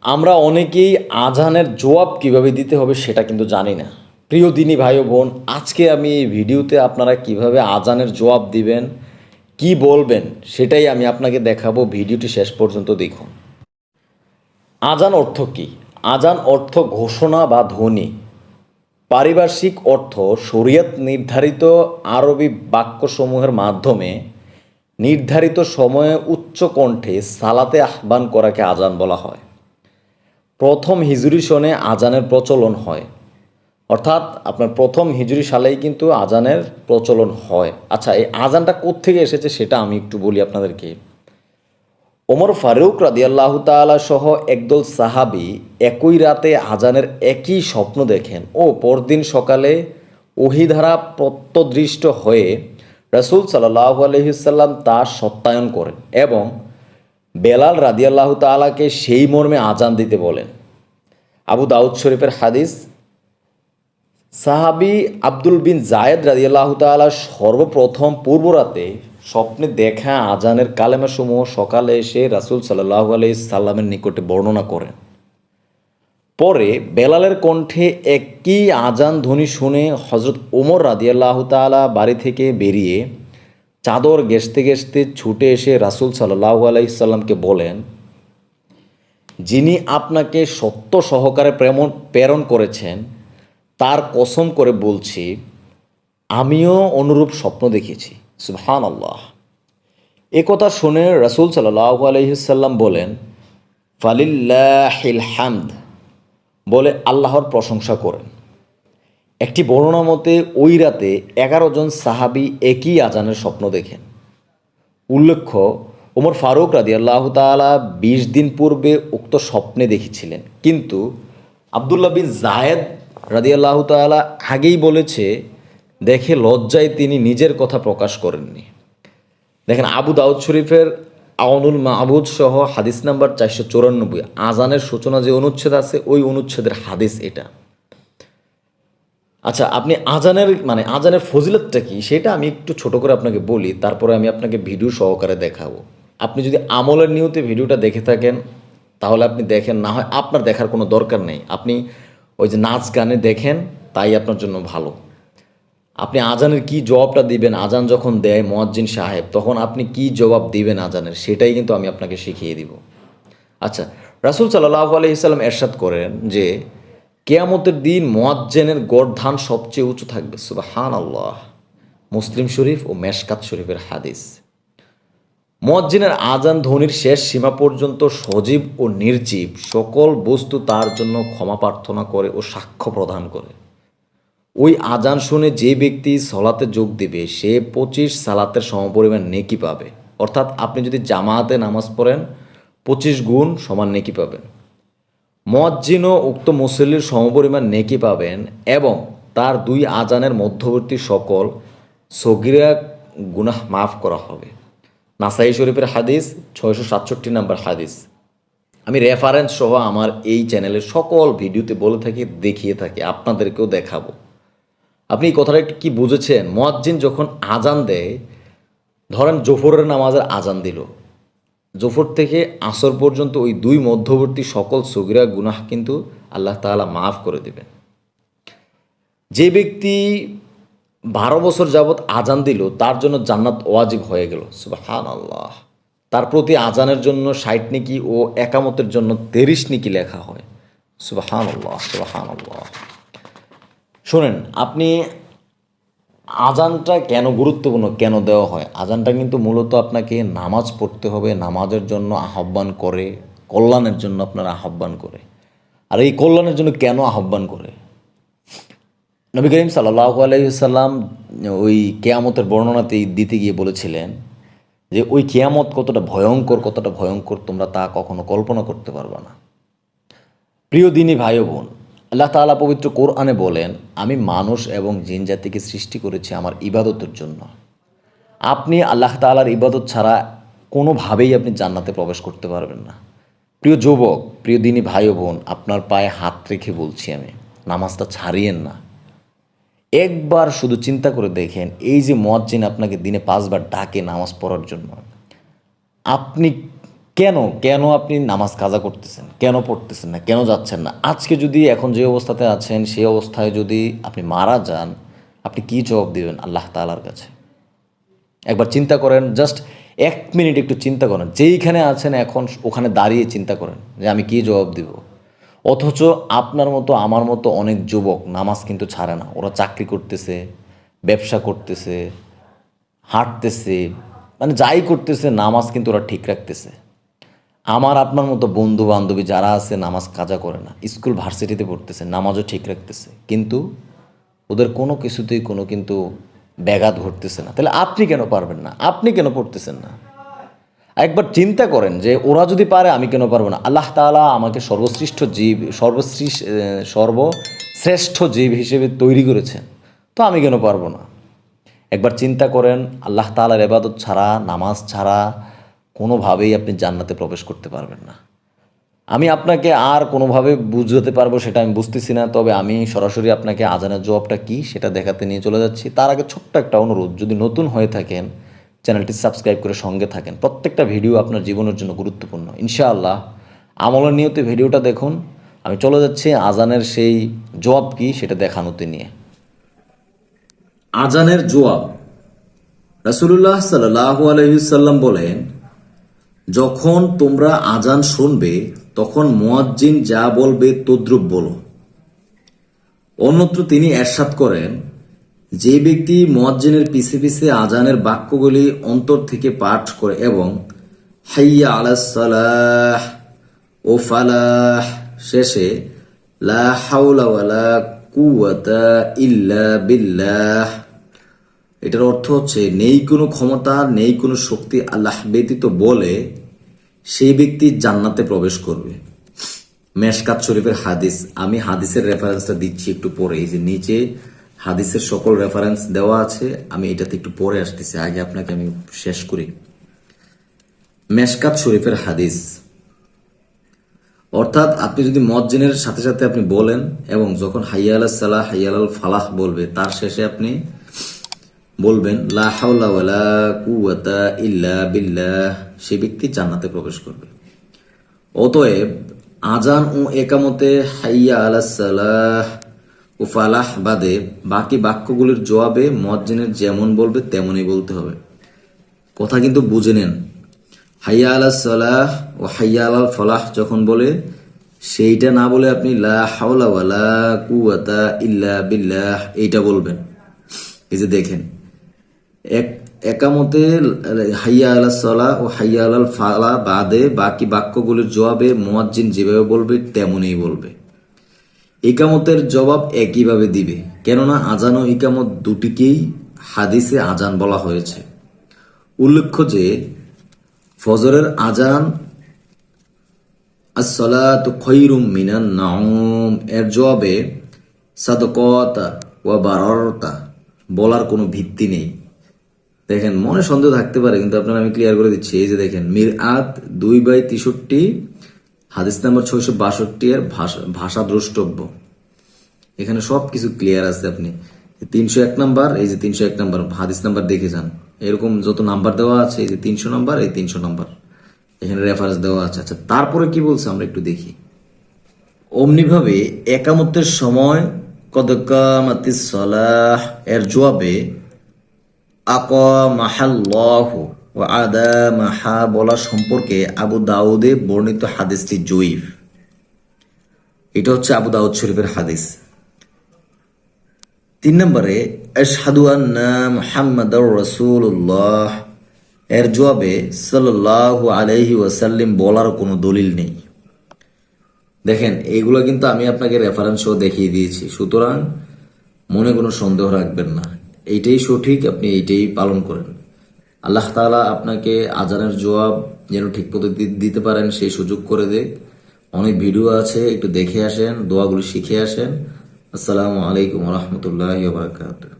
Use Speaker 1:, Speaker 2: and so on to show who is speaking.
Speaker 1: আমরা অনেকেই আজানের জবাব কিভাবে দিতে হবে সেটা কিন্তু জানি না। প্রিয় দিনী ভাই ও বোন, আজকে আমি এই ভিডিওতে আপনারা কিভাবে আজানের জবাব দিবেন, কি বলবেন সেটাই আমি আপনাকে দেখাবো। ভিডিওটি শেষ পর্যন্ত দেখুন। আজান অর্থ কী? আজান অর্থ ঘোষণা বা ধ্বনি। পারিভাষিক অর্থ শরীয়ত নির্ধারিত আরবি বাক্যসমূহের মাধ্যমে নির্ধারিত সময়ে উচ্চ কণ্ঠে সালাতে আহ্বান করাকে আজান বলা হয়। প্রথম হিজরি সনে আজানের প্রচলন হয়, অর্থাৎ আপনার প্রথম হিজরি সালেই কিন্তু আজানের প্রচলন হয়। আচ্ছা, এই আজানটা কোত্থেকে এসেছে সেটা আমি একটু বলি আপনাদেরকে। ওমর ফারুক রাদিয়াল্লাহু তাআলা সহ একদল সাহাবী একই রাতে আজানের একই স্বপ্ন দেখেন ও পরদিন সকালে ওহী দ্বারা প্রত্যদৃষ্ট হয়ে রাসূল সাল্লাল্লাহু আলাইহি সাল্লাম তা সত্যায়ন করেন এবং বেলাল রাদিয়াল্লাহু তাআলাকে সেই মর্মে আজান দিতে বলেন। আবু দাউদ শরীফের হাদিস। সাহাবী আব্দুল বিন জায়েদ রাদিয়াল্লাহু তাআলা সর্বপ্রথম পূর্বরাতে স্বপ্নে দেখা আজানের কালেমাসমূহ সকালে এসে রাসূল সাল্লাল্লাহু আলাইহি সাল্লামের নিকটে বর্ণনা করেন। পরে বেলালের কণ্ঠে একই আজান ধ্বনি শুনে হযরত ওমর রাদিয়াল্লাহু তাআলা বাড়ি থেকে বেরিয়ে চাদর গেঁজতে গেঁজতে ছুটে এসে রাসূল সাল্লাল্লাহু আলাইহি সাল্লামকে বলেন, যিনি আপনাকে সত্য সহকারে প্রেরণ করেছেন তার কসম করে বলছি, আমিও অনুরূপ স্বপ্ন দেখেছি। সুবহানাল্লাহ। এ কথা শুনে রাসূল সাল্লাল্লাহু আলাইহি সাল্লাম বলেন, ফালিল্লাহিল হামদ, বলে আল্লাহর প্রশংসা করেন। একটি বর্ণনা মতে ওই রাতে 11 জন সাহাবী একই আজানের স্বপ্ন দেখেন। উল্লেখ্য, ওমর ফারুক রাদিয়াল্লাহু তাআলা 20 দিন পূর্বে উক্ত স্বপ্নে দেখেছিলেন, কিন্তু আব্দুল্লাহ বিন জায়েদ রাদিয়াল্লাহু তাআলা আগেই বলেছে দেখে লজ্জায় তিনি নিজের কথা প্রকাশ করেননি। দেখেন, আবু দাউদ শরীফের আউনুল মাহবুদ সহ হাদিস নাম্বার 494, আজানের সূচনা যে অনুচ্ছেদ আছে ওই অনুচ্ছেদের হাদিস এটা। আচ্ছা, আপনি আজানের ফজিলতটা কি সেটা আমি একটু ছোট করে আপনাকে বলি, তারপরে আমি আপনাকে ভিডিও সহকারে দেখাবো। আপনি যদি আমলের নিয়তে ভিডিওটা দেখে থাকেন তাহলে আপনি দেখেন, না হয় আপনার দেখার কোনো দরকার নেই। আপনি ওই যে নাচ গানে দেখেন, তাই আপনার জন্য ভালো। আপনি আজানের কি জবাবটা দিবেন, আজান যখন দেয় মুয়াজ্জিন সাহেব তখন আপনি কি জবাব দিবেন আজানের, সেটাই কিন্তু আমি আপনাকে শিখিয়ে দিব। আচ্ছা, রাসূল সাল্লাল্লাহু আলাইহি সাল্লাম এরশাদ করেন যে কিয়ামতের দিন মুয়াজ্জিনের গর্দান সবচেয়ে উঁচু থাকবে। সুবহানাল্লাহ। মুসলিম শরীফ ও মেশকাত শরীফের হাদিস। মুয়াজ্জিনের আজান ধ্বনির শেষ সীমা পর্যন্ত সজীব ও নির্জীব সকল বস্তু তার জন্য ক্ষমা প্রার্থনা করে ও সাক্ষ্য প্রদান করে। ওই আজান শুনে যে ব্যক্তি সলাতে যোগ দিবে সে 25 সালাতের সমপরিমাণ নেকি পাবে। অর্থাৎ আপনি যদি জামাতে নামাজ পড়েন 25 গুণ সমান নেকি পাবেন। মুয়াজ্জিনও উক্ত মুসল্লির সমপরিমাণ নেকি পাবেন এবং তার 2 আজানের মধ্যবর্তী সকল সগীরা গুনাহ মাফ করা হবে। নাসাই শরীফের হাদিস, 667 নম্বর হাদিস। আমি রেফারেন্স সহ আমার এই চ্যানেলের সকল ভিডিওতে বলে থাকি, দেখিয়ে থাকি, আপনাদেরকেও দেখাবো। আপনি এই কথাটা একটু কি বুঝেছেন? মুয়াজ্জিন যখন আজান দেয়, ধরেন জোফরের নামাজের আজান দিল, জোফর থেকে আসর পর্যন্ত ওই 2 মধ্যবর্তী সকল সগীরা গুনাহ কিন্তু আল্লাহ তাআলা মাফ করে দেবেন। যে ব্যক্তি 12 বছর যাবৎ আজান দিল তার জন্য জান্নাত ওয়াজিব হয়ে গেল। সুবহানাল্লাহ। তার প্রতি আজানের জন্য 60 নেকি ও একামতের জন্য 30 নেকি লেখা হয়। সুবহানাল্লাহ, সুবহানাল্লাহ। শোনেন, আপনি আজানটা কেন গুরুত্বপূর্ণ, কেন দেওয়া হয়? আজানটা কিন্তু মূলত আপনাকে নামাজ পড়তে হবে, নামাজের জন্য আহ্বান করে, কল্যাণের জন্য আপনার আহ্বান করে। আর এই কল্যাণের জন্য কেন আহ্বান করে? নবী করিম সাল্লাল্লাহু আলাইহি সাল্লাম ওই কিয়ামতের বর্ণনাতে দিতে গিয়ে বলেছিলেন যে ওই কিয়ামত কতটা ভয়ঙ্কর তোমরা তা কখনো কল্পনা করতে পারবে না। প্রিয় দিনী ভাই ও বোন, আল্লাহ তাআলা পবিত্র কোরআনে বলেন, আমি মানুষ এবং জিন জাতিকে সৃষ্টি করেছি আমার ইবাদতের জন্য। আপনি আল্লাহ তাআলার ইবাদত ছাড়া কোনোভাবেই আপনি জান্নাতে প্রবেশ করতে পারবেন না। প্রিয় যুবক, প্রিয় দিনী ভাই ও বোন, আপনার পায়ে হাত রেখে বলছি আমি, নামাজটা ছাড়িয়েন না। একবার শুধু চিন্তা করে দেখেন, এই যে মুয়াজ্জিন আপনাকে দিনে 5 বার ডাকে নামাজ পড়ার জন্য, আপনি কেন কেন আপনি নামাজ কাজা করতেছেন, কেন পড়তেছেন না, কেন যাচ্ছেন না? আজকে যদি এখন যে অবস্থাতে আছেন সেই অবস্থায় যদি আপনি মারা যান, আপনি কি জবাব দিবেন আল্লাহ তাআলার কাছে? একবার চিন্তা করেন, জাস্ট 1 মিনিট একটু চিন্তা করেন, যেইখানে আছেন এখন ওখানে দাঁড়িয়ে চিন্তা করেন যে আমি কি জবাব দিব। অথচ আপনার মতো আমার মতো অনেক যুবক নামাজ কিন্তু ছাড়ে না, ওরা চাকরি করতেছে, ব্যবসা করতেছে, হাঁটতেছে, মানে যাই করতেছে নামাজ কিন্তু ওরা ঠিক রাখতেছে। আমার আপনার মতো বন্ধু বান্ধবী যারা আছে নামাজ কাজা করে না, স্কুল ভার্সিটিতে পড়তেছে, নামাজও ঠিক রাখতেছে, কিন্তু ওদের কোনো কিছুতেই কোনো কিন্তু ব্যাঘাত ঘটতেছে না। তাহলে আপনি কেন পারবেন না? আপনি কেন পড়তেছেন না? একবার চিন্তা করেন যে ওরা যদি পারে আমি কেন পারবো না? আল্লাহ তাআলা আমাকে সর্বশ্রেষ্ঠ জীব হিসেবে তৈরি করেছেন, তো আমি কেন পারবো না? একবার চিন্তা করেন, আল্লাহ তাআলার ইবাদত ছাড়া, নামাজ ছাড়া কোনোভাবেই আপনি জান্নাতে প্রবেশ করতে পারবেন না। আমি আপনাকে আর কোনোভাবে বুঝাতে পারবো সেটা আমি বুঝতেছি না, তবে আমি সরাসরি আপনাকে আজানের জবাবটা কী সেটা দেখাতে নিয়ে চলে যাচ্ছি। তার আগে ছোট্ট একটা অনুরোধ, যদি নতুন হয়ে থাকেন চ্যানেলটি সাবস্ক্রাইব করে সঙ্গে থাকেন। প্রত্যেকটা ভিডিও আপনার জীবনের জন্য গুরুত্বপূর্ণ। ইনশাআল্লাহ আমলের নিয়তে ভিডিওটা দেখুন। আমি চলে যাচ্ছি আজানের সেই জবাব কী সেটা দেখানোতে নিয়ে। আজানের জবাব। রাসূলুল্লাহ সাল্লাল্লাহু আলাইহি ওয়াসাল্লাম বলেন, যখন তোমরা আজান শুনবে তখন মুয়াজ্জিন যা বলবে তদ্রুপ বলো। অন্যত্র তিনি এরশাদ করেন, যে ব্যক্তি মুয়াজ্জিনের পিছে পিছে আজানের বাক্যগুলি অন্তর থেকে পাঠ করে এবং হাইয়া আলাস সালাহ ও ফালাহ শেষে লা হাওলা ওয়ালা কুওয়াতা ইল্লা বিল্লাহ, এটার অর্থ হচ্ছে নেই কোনো ক্ষমতা, নেই কোনো শক্তি আল্লাহ ব্যতীত বলে, সেই ব্যক্তি জান্নাতে প্রবেশ করবে। মেশকাত শরীফের হাদিস। আমি হাদিসের রেফারেন্সটা দিচ্ছি একটু পরে, এই যে নিচে হাদিসের সকল রেফারেন্স দেওয়া আছে, আমি এটাতে একটু পরে আসতেছি, আগে আপনাকে আমি শেষ করি। মেশকাত শরীফের হাদিস, অর্থাৎ আপনি যদি মুয়াজ্জিনের সাথে সাথে আপনি বলেন এবং যখন হাইয়া আলাস সালাহ হাইয়া আলাল ফালাহ বলবে তার শেষে আপনি বলবেন লা হাওলা ওয়ালা কুওয়াতা ইল্লা বিল্লাহ, সে ব্যক্তি জান্নাতে প্রবেশ করবে। অতএব আজান ও একামতে হাইয়া আলাস সালাহ ও ফালাহ বাদে বাকি বাক্যগুলির জবাবে মুয়াজ্জিনের যেমন বলবে তেমনই বলতে হবে। কথা কিন্তু বুঝে নেন। হাইয়া আলাস সালাহ ও হাইয়া আলাল ফালাহ যখন বলে, সেইটা না বলে আপনি লা হাওলা ওয়ালা কুওয়াতা ইল্লা বিল্লাহ এইটা বলবেন। এই যে দেখেন, একামতে হাইয়া আলাস সালাহ ও হাইয়া আলাল ফালাহ বাদে বাকি বাক্যগুলির জবাবে মুয়াজ্জিন যেভাবে বলবে তেমনই বলবে। ইকামতের জবাব একইভাবে দিবে, কেননা আজান ও ইকামত দুটিকেই হাদিসে আজান বলা হয়েছে। উল্লেখ্য যে ফজরের আজান আসসালাতু খায়রুম মিনান নাওম এর জবাবে সাদকাতা ওয়া বারারতা বলার কোনো ভিত্তি নেই। দেখেন, মনে সন্দেহ থাকতে পারে, কিন্তু আপনারা আমি ক্লিয়ার করে দিচ্ছি। এই যে দেখেন, মিরআত 2/63 হাদিস নাম্বার 662 এর ভাষা দ্রষ্টব্য, এখানে সব কিছু ক্লিয়ার আছে। আপনি 301 নাম্বার, এই যে 301 নাম্বার হাদিস নাম্বার দেখে যান, এরকম যত নাম্বার দেওয়া আছে, এই যে 300 নাম্বার, এই 300 নাম্বার এখানে রেফারেন্স দেওয়া আছে। আচ্ছা, তারপরে কি বলছে আমরা একটু দেখি। অমনিভাবে একামতের সময় কদ কামাতিস সালাহ এর জবাবে আকামাহাল্লাহু ওয়া আদামাহা বলা সম্পর্কে আবু দাউদে বর্ণিত হাদিসটি জয়ীফ। এটা হচ্ছে আবু দাউদ শরীফের হাদিস। 3 নম্বরে আশহাদু আন্না মুহাম্মাদুর রাসূলুল্লাহ এর জবাবে সাল্লাল্লাহু আলাইহি ওয়াসাল্লাম বলার কোনো দলিল নেই। দেখেন, এইগুলো কিন্তু আমি আপনাকে রেফারেন্সও দেখিয়ে দিয়েছি, সুতরাং মনে কোনো সন্দেহ রাখবেন না, এইটাই সঠিক, আপনি এইটাই পালন করেন। আল্লাহ তাআলা আপনাকে আজানের জবাব যেন ঠিক পদ্ধতি দিতে পারেন সেই সুযোগ করে দেখ। অনেক ভিডিও আছে, একটু দেখে আসেন, দোয়াগুলো শিখে আসেন। আসসালামু আলাইকুম ওয়া রাহমাতুল্লাহি ওয়া বারাকাতুহু।